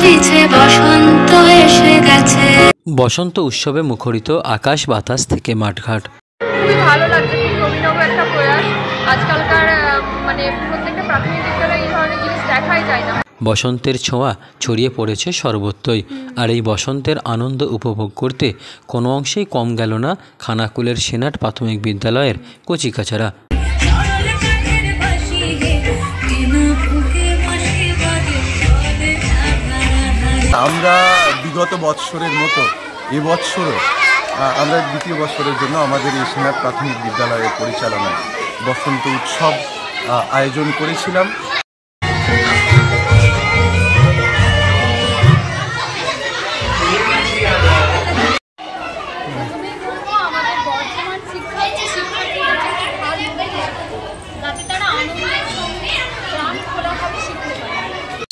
পিছে বসন্ত এসে গেছে। বসন্ত উৎসবে মুখরিত আকাশ বাতাস থেকে মাঠঘাট। খুবই ভালো লাগছে, খুব অভিনব একটা প্রয়াস। আজকালকার প্রত্যেকটা প্রাথমিক বিদ্যালয়ে এই ধরনের জিনিস দেখাই যায় না। বসন্তের ছোঁয়া ছড়িয়ে পড়েছে সর্বত্রই, আর এই বসন্তের আনন্দ উপভোগ করতে কোনো অংশেই কম গেল না খানাকুলের সেনাট প্রাথমিক বিদ্যালয়ের কচিকাচারা। আমরা বিগত বৎসরের মতো এবছরও আমরা দ্বিতীয় বছরের জন্য আমাদের এই সেনাট প্রাথমিক বিদ্যালয়ের পরিচালনায় বসন্ত উৎসব আয়োজন করেছিলাম।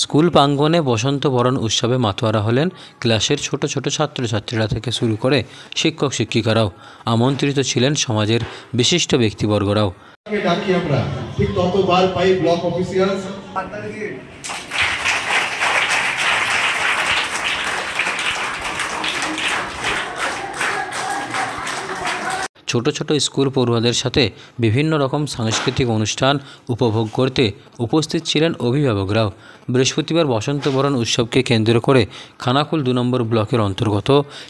স্কুল প্রাঙ্গণে বসন্ত বরণ উৎসবে মাতোয়ারা হলেন ক্লাসের ছোট ছোট ছাত্রছাত্রীরা থেকে শুরু করে শিক্ষক শিক্ষিকারাও। আমন্ত্রিত ছিলেন সমাজের বিশিষ্ট ব্যক্তিবর্গরাও। ছোট ছোট স্কুল পড়ুয়াদের সাথে বিভিন্ন রকম সাংস্কৃতিক অনুষ্ঠান উপভোগ করতে উপস্থিত ছিলেন অভিভাবকরাও। বৃহস্পতিবার বসন্ত বরণ উৎসবকে কেন্দ্র করে খানাকুল 2 নম্বর ব্লকের অন্তর্গত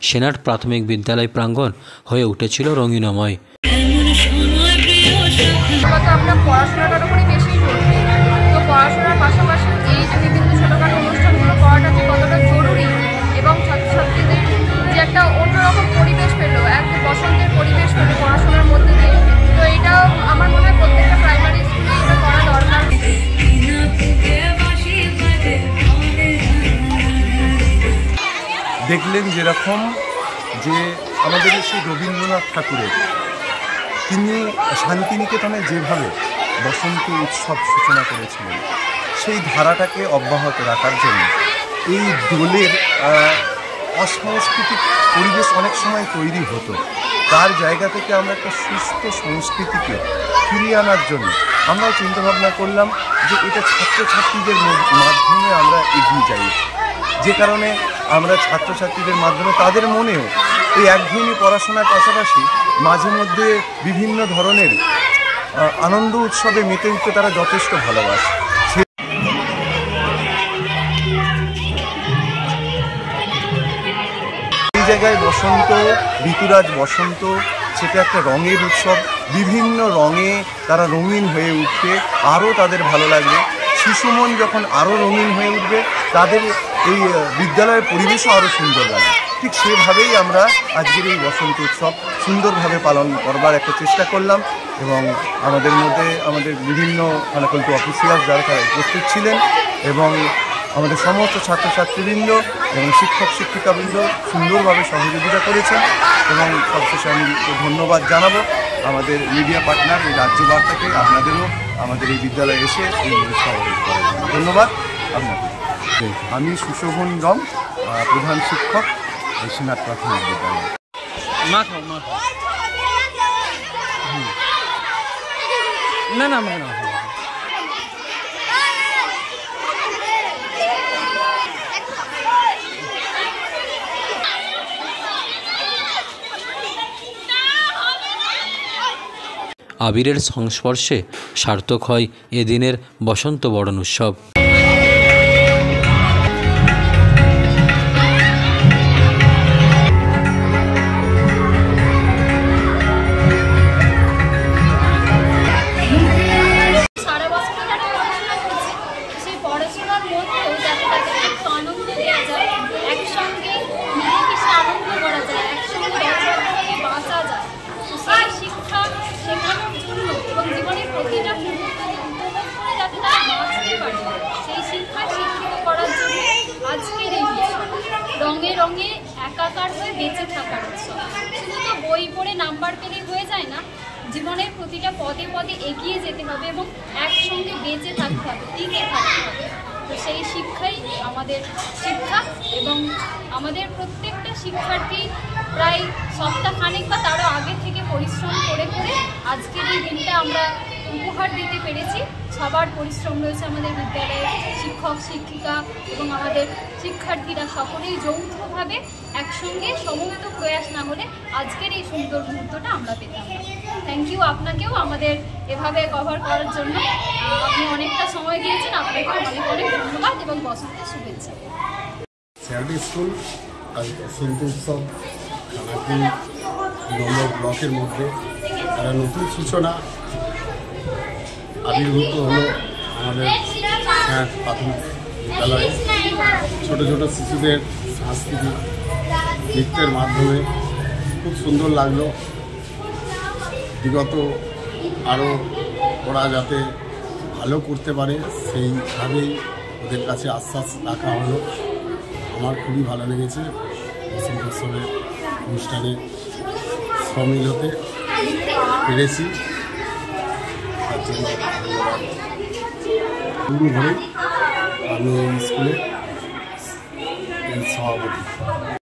সেনাট প্রাথমিক বিদ্যালয় প্রাঙ্গণ হয়ে উঠেছিল রঙিনময়। আমরা পড়াশোনাটার উপরে বেশি জোর দিই, তো পড়াশোনার পাশাপাশি এই যে বিভিন্ন ছোটোখাটো অনুষ্ঠানগুলো করাটা যে কতটা জরুরি, এবং ছাত্রছাত্রীদের যে একটা অন্যরকম পরিবেশ পেলো, এক বসন্তের পরিবেশ পেলো পড়াশোনার মধ্যে দিয়ে, তো এটাও আমার মনে হয় প্রত্যেকটা প্রাইমারি স্কুলে এটা করা দরকার। দেখলেন যেরকম যে আমাদের সেই রবীন্দ্রনাথ ঠাকুরের তিনি শান্তিনিকেতনে যেভাবে বসন্ত উৎসব সূচনা করেছিলেন, সেই ধারাটাকে অব্যাহত রাখার জন্য এই দোলের অসাংস্কৃতিক পরিবেশ অনেক সময় তৈরি হতো। তার জায়গা থেকে আমরা একটা সুস্থ সংস্কৃতিকে ফিরিয়ে আনার জন্য আমরাও চিন্তাভাবনা করলাম যে এটা ছাত্রছাত্রীদের মাধ্যমে আমরা এগিয়ে যাই, যে কারণে আমরা ছাত্রছাত্রীদের মাধ্যমে তাদের মনেও এই একঘেয়েমি পড়াশোনার পাশাপাশি মাঝে মধ্যে বিভিন্ন ধরনের আনন্দ উৎসবে মেতে উঠতে তারা যথেষ্ট ভালোবাসে। এই জায়গায় বসন্ত, ঋতুরাজ বসন্ত, সেটা একটা রঙের উৎসব। বিভিন্ন রঙে তারা রঙিন হয়ে উঠবে, আরও তাদের ভালো লাগবে। শিশুমন যখন আরও রঙিন হয়ে উঠবে, তাদের এই বিদ্যালয়ের পরিবেশও আরও সুন্দর লাগে। ঠিক সেভাবেই আমরা আজকের এই বসন্ত উৎসব সুন্দরভাবে পালন করবার একটা চেষ্টা করলাম, এবং আমাদের মধ্যে আমাদের বিভিন্ন খানাকুল অফিসিয়াল যারা তারা উপস্থিত ছিলেন, এবং আমাদের সমস্ত ছাত্রছাত্রীবৃন্দ এবং শিক্ষক শিক্ষিকাবৃন্দ সুন্দরভাবে সহযোগিতা করেছেন। এবং সবশেষে আমি ধন্যবাদ জানাবো আমাদের মিডিয়া পার্টনার এই রাজ্য বার্তাকে, আপনাদেরও আমাদের এই বিদ্যালয়ে এসে এই সহযোগ করার জন্য ধন্যবাদ আপনাদের। আমি সুশোভন গম, প্রধান শিক্ষক এই সেনাট প্রাথমিক বিদ্যালয়। না না না, আবিরের সংস্পর্শে সার্থক হয় এদিনের বসন্ত বরণ উৎসব। রঙে রঙে একাকার হয়ে বেঁচে থাকার উৎসব। শুধু তো বই পড়ে নাম্বার পেলেই হয়ে যায় না, জীবনের প্রতিটা পদে পদে এগিয়ে যেতে হবে এবং একসঙ্গে বেঁচে থাকতে হবে, টিকে থাকতে হবে। তো সেই শিক্ষাই আমাদের শিক্ষা, এবং আমাদের প্রত্যেকটা শিক্ষার্থী প্রায় সপ্তাহখানেক বা তারও আগে থেকে পরিশ্রম করে করে আজকের এই দিনটা আমরা উপহার দিতে পেরেছি। সবার পরিশ্রম রয়েছে আমাদের বিদ্যালয়ে, শিক্ষক শিক্ষিকা এবং আমাদের শিক্ষার্থীরা সকলেই যৌথভাবে একসঙ্গে সমবেত প্রয়াস না হলে আজকের এই সুন্দর মুহূর্তটা আমরা পেতাম না। থ্যাংক ইউ আপনাকেও আমাদের এভাবে কভার করার জন্য। আপনি অনেকটা সময় দিয়েছেন, আপনাকে অনেক অনেক ধন্যবাদ এবং বসন্তের শুভেচ্ছা। স্যারডি স্কুল আজ বসন্ত উৎসব খানাকুল 2 নম্বর ব্লকের মধ্যে একটা নতুন সূচনা আবির্ভূত হলো আমাদের প্রাথমিক বিদ্যালয়ে। ছোটো ছোটো শিশুদের সাংস্কৃতিক নৃত্যের মাধ্যমে খুব সুন্দর লাগলো। বিগত আরও ওরা যাতে ভালো করতে পারে সেইভাবেই ওদের কাছে আশ্বাস রাখা হলো। আমার খুবই ভালো লেগেছে বসন্ত উৎসবের অনুষ্ঠানে সামিল হতে পেরেছি। তার জন্য ধন্যবাদ। শুরু ধরে আমি এই স্কুলে সভাপতি।